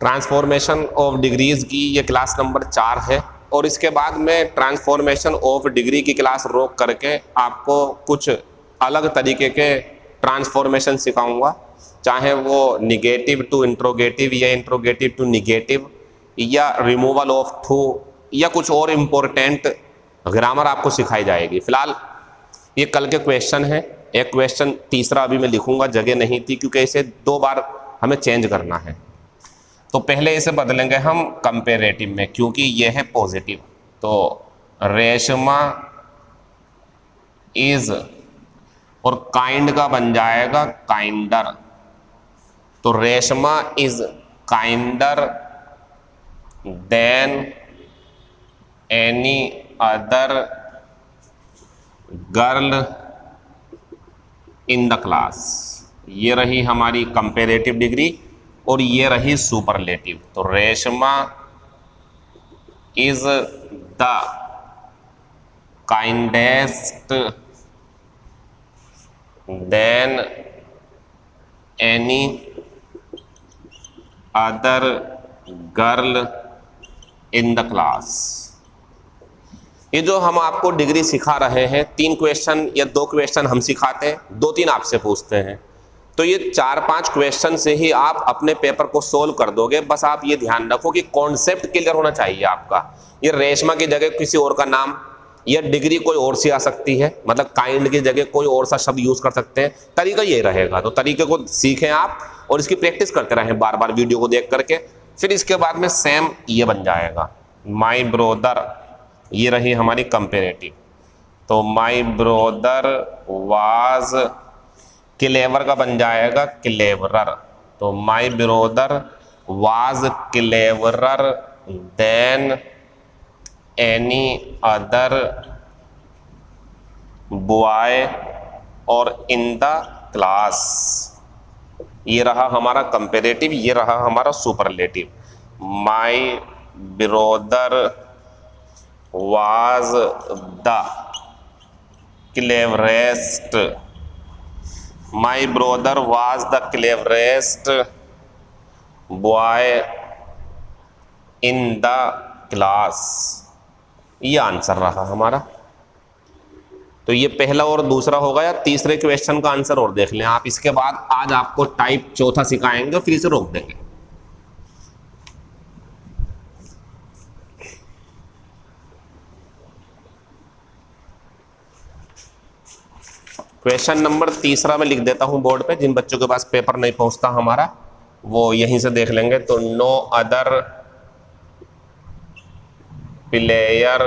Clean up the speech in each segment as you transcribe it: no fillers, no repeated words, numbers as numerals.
Transformation of degrees की ये class number 4 है और इसके बाद मैं ट्रांसफॉर्मेशन ऑफ डिग्री की क्लास रोक करके आपको कुछ अलग तरीके के ट्रांसफॉर्मेशन सिखाऊंगा, चाहे वो निगेटिव टू इंट्रोगेटिव या इंट्रोगेटिव टू निगेटिव या रिमूवल ऑफ टू या कुछ और इम्पोर्टेंट ग्रामर आपको सिखाई जाएगी। फिलहाल ये कल के क्वेश्चन है, एक क्वेश्चन तीसरा अभी मैं लिखूंगा, जगह नहीं थी क्योंकि इसे 2 बार हमें चेंज करना है, तो पहले इसे बदलेंगे हम कंपेरेटिव में क्योंकि ये है पॉजिटिव। तो रेशमा इज और काइंड का बन जाएगा काइंडर, तो Reshma is kinder than any other girl in the class. ये रही हमारी कंपेरेटिव डिग्री और ये रही सुपरलेटिव। तो Reshma is the kindest than any other girl in the class. ये जो हम आपको डिग्री सिखा रहे हैं, 3 क्वेश्चन या 2 क्वेश्चन हम सिखाते हैं, 2-3 आपसे पूछते हैं, तो ये 4-5 क्वेश्चन से ही आप अपने पेपर को सोल्व कर दोगे। बस आप ये ध्यान रखो कि कॉन्सेप्ट क्लियर होना चाहिए आपका। ये रेशमा की जगह किसी और का नाम या डिग्री कोई और सी आ सकती है, मतलब काइंड की जगह कोई और सा शब्द यूज कर सकते हैं, तरीका ये रहेगा। तो तरीके को सीखें आप और इसकी प्रैक्टिस करते रहें बार बार वीडियो को देख करके। फिर इसके बाद में सेम ये बन जाएगा माई ब्रोदर, ये रही हमारी कंपेरेटिव। तो माई ब्रोदर वाज क्लेवर का बन जाएगा क्लेवरर। तो my brother was cleverer than any other boy और इन द क्लास। ये रहा हमारा कंपेरेटिव, ये रहा हमारा superlative. My brother was the cleverest, my brother was the cleverest boy in the class. ये आंसर रहा हमारा। तो ये पहला और दूसरा हो गया। तीसरे क्वेश्चन का आंसर और देख लें आप। इसके बाद आज आपको टाइप चौथा सिखाएंगे, फिर इसे रोक देंगे। क्वेश्चन नंबर तीसरा मैं लिख देता हूं बोर्ड पे, जिन बच्चों के पास पेपर नहीं पहुंचता हमारा वो यहीं से देख लेंगे। तो no other player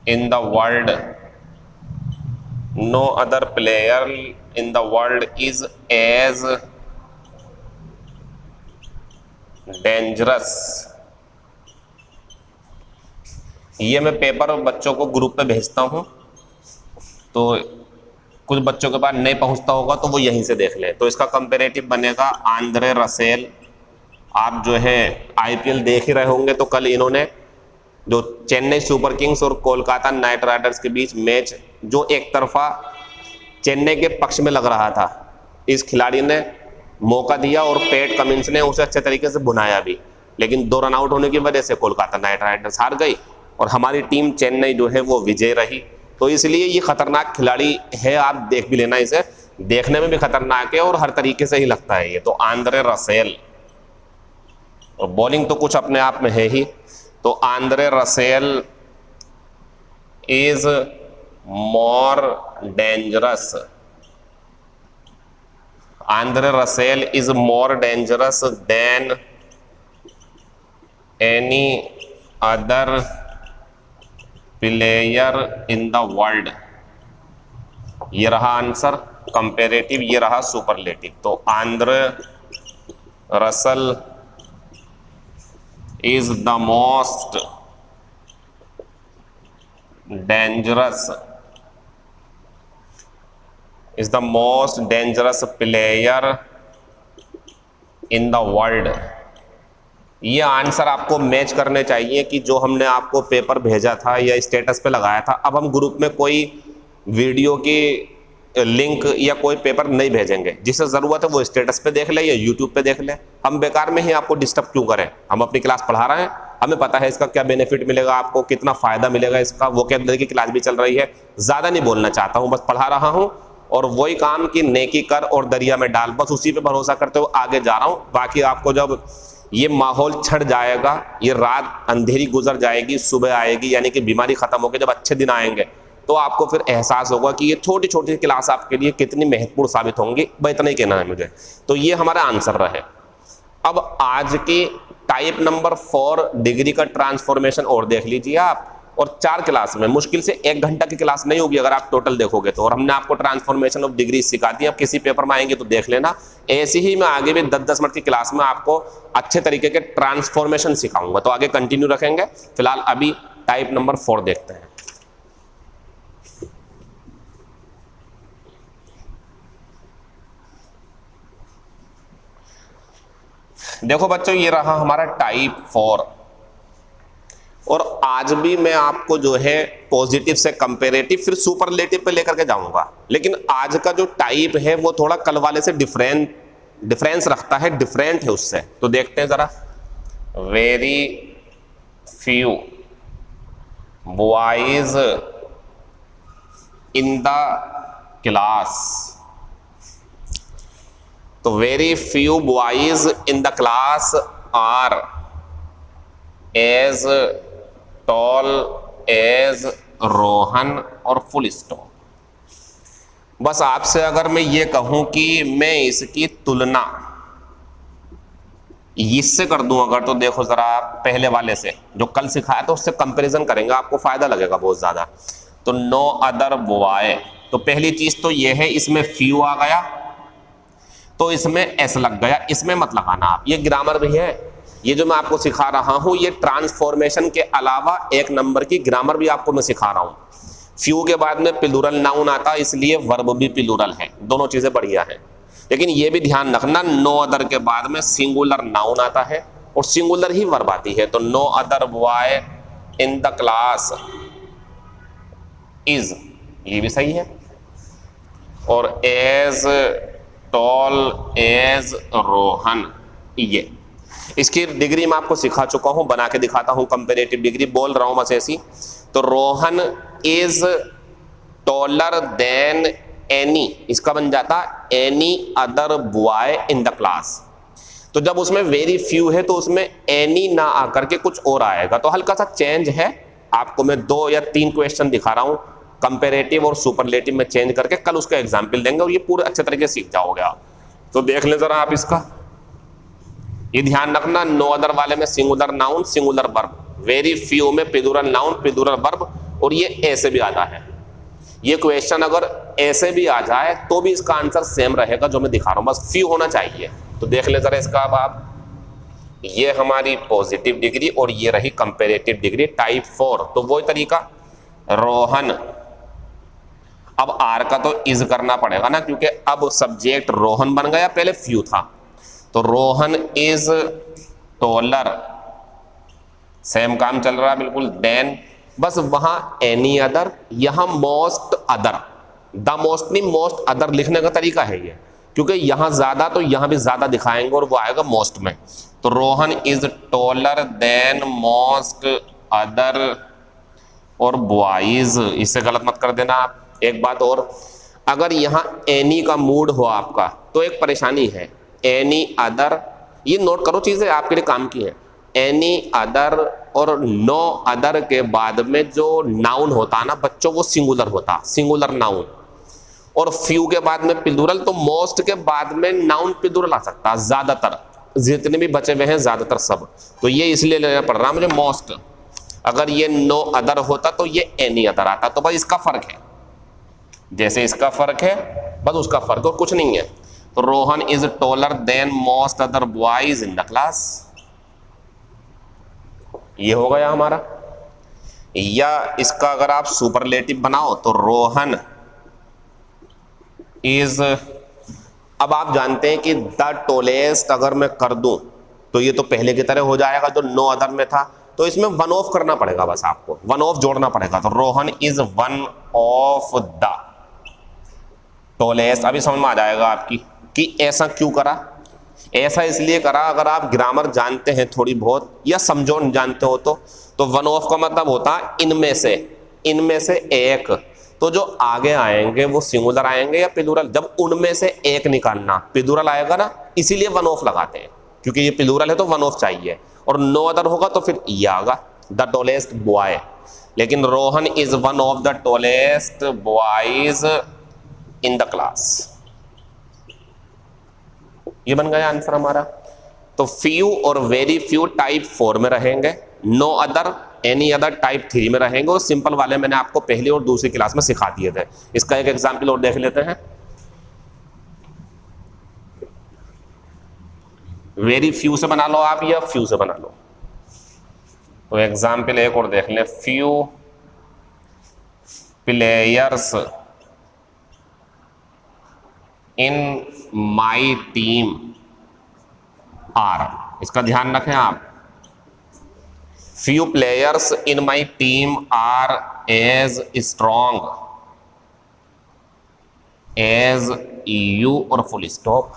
in the world, no other player in the world is as dangerous. ये मैं पेपर बच्चों को ग्रुप पे भेजता हूं, तो कुछ बच्चों के पास नहीं पहुंचता होगा तो वो यहीं से देख लें। तो इसका कंपेरेटिव बनेगा आंद्रे रसेल। आप जो है आईपीएल देख ही रहे होंगे, तो कल इन्होंने जो चेन्नई सुपर किंग्स और कोलकाता नाइट राइडर्स के बीच मैच जो एक तरफा चेन्नई के पक्ष में लग रहा था, इस खिलाड़ी ने मौका दिया और पैट कमिंस ने उसे अच्छे तरीके से बुनाया भी, लेकिन 2 रन आउट होने की वजह से कोलकाता नाइट राइडर्स हार गई और हमारी टीम चेन्नई जो है वो विजय रही। तो इसलिए ये खतरनाक खिलाड़ी है, आप देख भी लेना, इसे देखने में भी खतरनाक है और हर तरीके से ही लगता है ये। तो आंद्रे रसेल, और बॉलिंग तो कुछ अपने आप में है ही। तो Andre Russell is more dangerous, Andre Russell is more dangerous than any other player in the world. ये रहा आंसर कंपेरेटिव, ये रहा सुपरलेटिव। तो Andre Russell is the most dangerous, is the most dangerous player in the world. ये answer आपको match करने चाहिए कि जो हमने आपको पेपर भेजा था या स्टेटस पे लगाया था। अब हम ग्रुप में कोई वीडियो की लिंक या कोई पेपर नहीं भेजेंगे। जिसे ज़रूरत है वो स्टेटस पे देख ले या यूट्यूब पे देख ले। हम बेकार में ही आपको डिस्टर्ब क्यों करें, हम अपनी क्लास पढ़ा रहे हैं, हमें पता है इसका क्या बेनिफिट मिलेगा, आपको कितना फ़ायदा मिलेगा इसका। वोकैबुलरी की क्लास भी चल रही है, ज़्यादा नहीं बोलना चाहता हूँ, बस पढ़ा रहा हूँ। और वही काम कि नेकी कर और दरिया में डाल, बस उसी पे भरोसा करते हुए आगे जा रहा हूँ। बाकी आपको जब ये माहौल छट जाएगा, ये रात अंधेरी गुजर जाएगी, सुबह आएगी, यानी कि बीमारी खत्म होकर जब अच्छे दिन आएंगे, तो आपको फिर एहसास होगा कि ये छोटी छोटी क्लास आपके लिए कितनी महत्वपूर्ण साबित होंगी। बस इतना ही कहना है मुझे। तो ये हमारा आंसर रहे। अब आज की टाइप नंबर 4 डिग्री का ट्रांसफॉर्मेशन और देख लीजिए आप। और 4 क्लास में मुश्किल से 1 घंटा की क्लास नहीं होगी अगर आप टोटल देखोगे तो। और हमने आपको ट्रांसफॉर्मेशन ऑफ डिग्री सिखा दी। अब किसी पेपर में आएंगे तो देख लेना। ऐसे ही मैं आगे भी 10-10 मिनट की क्लास में आपको अच्छे तरीके के ट्रांसफॉर्मेशन सिखाऊंगा। तो आगे कंटिन्यू रखेंगे। फिलहाल अभी टाइप नंबर 4 देखते हैं। देखो बच्चों, ये रहा हमारा टाइप 4। और आज भी मैं आपको जो है पॉजिटिव से कंपेरेटिव फिर सुपरलेटिव पे लेकर के जाऊंगा। लेकिन आज का जो टाइप है वो थोड़ा कल वाले से डिफरेंस रखता है, डिफरेंट है उससे। तो देखते हैं जरा। Very few boys in the class. तो very few boys in the class are as tall as Rohan और फुल स्टॉप। बस आपसे अगर मैं ये कहूं कि मैं इसकी तुलना इससे कर दूं अगर, तो देखो जरा पहले वाले से जो कल सिखाया तो उससे कंपैरिजन करेंगे, आपको फायदा लगेगा बहुत ज्यादा। तो नो अदर बॉय, तो पहली चीज तो ये है, इसमें फ्यू आ गया तो इसमें एस लग गया, इसमें मत लगाना आप। ये ग्रामर भी है, ये जो मैं आपको सिखा रहा हूं ये ट्रांसफॉर्मेशन के अलावा 1 नंबर की ग्रामर भी आपको मैं सिखा रहा हूं। फ्यू के बाद में प्लूरल नाउन आता है, इसलिए वर्ब भी प्लूरल है। दोनों चीजें बढ़िया हैं। लेकिन ये भी ध्यान रखना, नो अदर के बाद में सिंगुलर नाउन आता है और सिंगुलर ही वर्ब आती है। तो no other boy in the class is, ये भी सही है। और एज टॉल एज रोहन, ये इसकी डिग्री मैं आपको सिखा चुका हूं, बना के दिखाता हूं कंपैरेटिव डिग्री, बोल रहा हूं बस ऐसी। तो Rohan is taller than any, इसका बन जाता any other boy in the class. तो जब उसमें वेरी फ्यू है तो उसमें एनी ना आकर के कुछ और आएगा। तो हल्का सा चेंज है। आपको मैं 2 या 3 क्वेश्चन दिखा रहा हूं कंपैरेटिव और सुपरलेटिव में चेंज करके, कल उसका एग्जाम्पल देंगे और ये पूरे अच्छे तरीके से सीख जाओगे आप। तो देख ले जरा आप इसका, ये ध्यान रखना, नो अदर वाले में singular noun singular verb, very few में प्लूरल नाउन प्लूरल वर्ब, और ये ऐसे भी आता है। ये क्वेश्चन अगर ऐसे भी आ जाए तो भी इसका आंसर सेम रहेगा जो मैं दिखा रहा हूं, बस फ्यू होना चाहिए। तो देख ले जरा इसका। अब आप, ये हमारी पॉजिटिव डिग्री और ये रही कंपैरेटिव डिग्री टाइप 4। तो वही तरीका, रोहन, अब आर का तो इज करना पड़ेगा ना, क्योंकि अब सब्जेक्ट रोहन बन गया, पहले फ्यू था। तो रोहन इज टॉलर, सेम काम चल रहा है बिल्कुल, देन, बस वहां एनी अदर, यहां मोस्ट अदर। द मोस्ट नहीं, मोस्ट अदर लिखने का तरीका है ये, क्योंकि यहां ज्यादा तो यहां भी ज्यादा दिखाएंगे और वो आएगा मोस्ट में। तो Rohan is taller than most other और बॉयज, इससे गलत मत कर देना आप। एक बात और, अगर यहां एनी का मूड हो आपका तो एक परेशानी है। एनी अदर, ये नोट करो, चीजें आपके लिए काम की है। एनी अदर और नो अदर के बाद में जो नाउन होता ना बच्चों, वो सिंगुलर होता, सिंगुलर नाउन। और फ्यू के बाद में प्लूरल, तो मोस्ट के बाद में नाउन प्लूरल आ सकता, ज्यादातर, जितने भी बचे हुए हैं ज्यादातर सब। तो ये इसलिए लेना पड़ रहा मुझे मोस्ट। अगर ये नो अदर होता तो ये एनी अदर आता। तो बस इसका फर्क है, जैसे इसका फर्क है बस उसका फर्क, और कुछ नहीं है। तो Rohan is taller than most other boys in the class, ये हो गया हमारा। या इसका अगर आप सुपरलेटिव बनाओ तो रोहन इज, अब आप जानते हैं कि द टॉलेस्ट अगर मैं कर दूं तो ये तो पहले की तरह हो जाएगा जो नो अदर में था। तो इसमें वन ऑफ करना पड़ेगा, बस आपको वन ऑफ जोड़ना पड़ेगा। तो Rohan is one of the, tallest, अभी समझ में आ जाएगा आपकी कि ऐसा क्यों करा। ऐसा इसलिए करा, अगर आप ग्रामर जानते हैं थोड़ी बहुत या समझो जानते हो तो वन ऑफ का मतलब होता है इनमें से एक। तो जो आगे आएंगे वो सिंगुलर आएंगे या प्लूरल, जब उनमें से एक निकालना प्लूरल आएगा ना, इसीलिए वन ऑफ लगाते हैं, क्योंकि ये प्लूरल है तो वन ऑफ चाहिए। और नो अदर होगा तो फिर ये आगा द टॉलेस्ट बॉय। लेकिन Rohan is one of the tallest boys in the class. ये बन गया आंसर हमारा। तो फ्यू और वेरी फ्यू टाइप 4 में रहेंगे, no other any other type 3 में रहेंगे। और सिंपल वाले मैंने आपको पहली और दूसरी क्लास में सिखा दिए थे। इसका एक एग्जाम्पल और देख लेते हैं। वेरी फ्यू से बना लो आप या फ्यू से बना लो। तो एग्जाम्पल एक और देख लें, few players in my team are. इसका ध्यान रखें आप, few players in my team are as strong as you और फुल स्टॉप।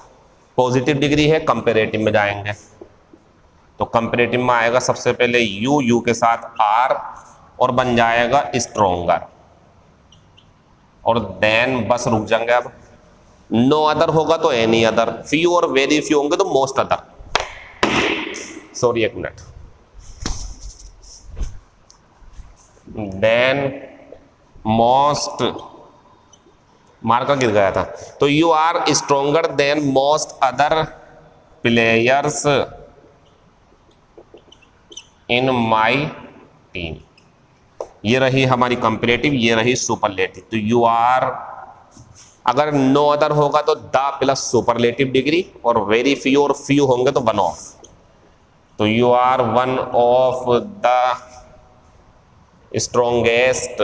पॉजिटिव डिग्री है, कंपेरेटिव में जाएंगे तो कंपेरेटिव में आएगा सबसे पहले यू के साथ आर और बन जाएगा स्ट्रॉन्गर। और देन बस रुक जाएंगे। अब नो अदर होगा तो एनी अदर, फ्यू और वेरी फ्यू होंगे तो मोस्ट अदर। सॉरी एक मिनट। देन मोस्ट, मार्कर गिर गया था। तो you are stronger than most other players in my team. ये रही हमारी कंपेरेटिव, ये रही सुपरलेटिव। तो यू आर, अगर नो अदर होगा तो द प्लस सुपरलेटिव डिग्री, और वेरी फ्यू और फ्यू होंगे तो वन ऑफ। तो you are one of the strongest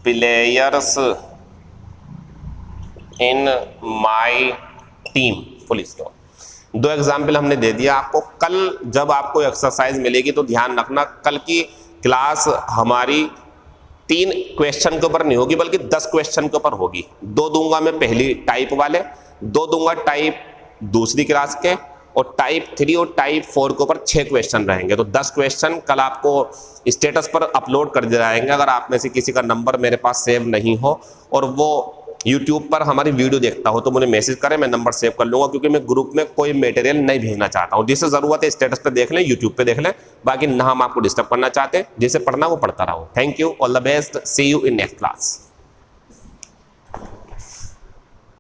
players in my team, full stop. 2 example हमने दे दिया आपको। कल जब आपको एक्सरसाइज मिलेगी तो ध्यान रखना, कल की क्लास हमारी 3 क्वेश्चन के ऊपर नहीं होगी बल्कि 10 क्वेश्चन के ऊपर होगी। 2 दूंगा मैं पहली टाइप वाले, 2 दूंगा टाइप दूसरी क्लास के, और टाइप 3 और टाइप 4 के ऊपर 6 क्वेश्चन रहेंगे। तो 10 क्वेश्चन कल आपको स्टेटस पर अपलोड कर दिए जाएंगे। अगर आप में से किसी का नंबर मेरे पास सेव नहीं हो और वो YouTube पर हमारी वीडियो देखता हो तो मुझे मैसेज करें, मैं नंबर सेव कर लूंगा, क्योंकि मैं ग्रुप में कोई मटेरियल नहीं भेजना चाहता हूं। जिसे जरूरत है स्टेटस पे देख लें, YouTube पे देख लें, बाकी ना हम आपको डिस्टर्ब करना चाहते। जिसे पढ़ना वो पढ़ता रहो। Thank you, all the best, see you in next class.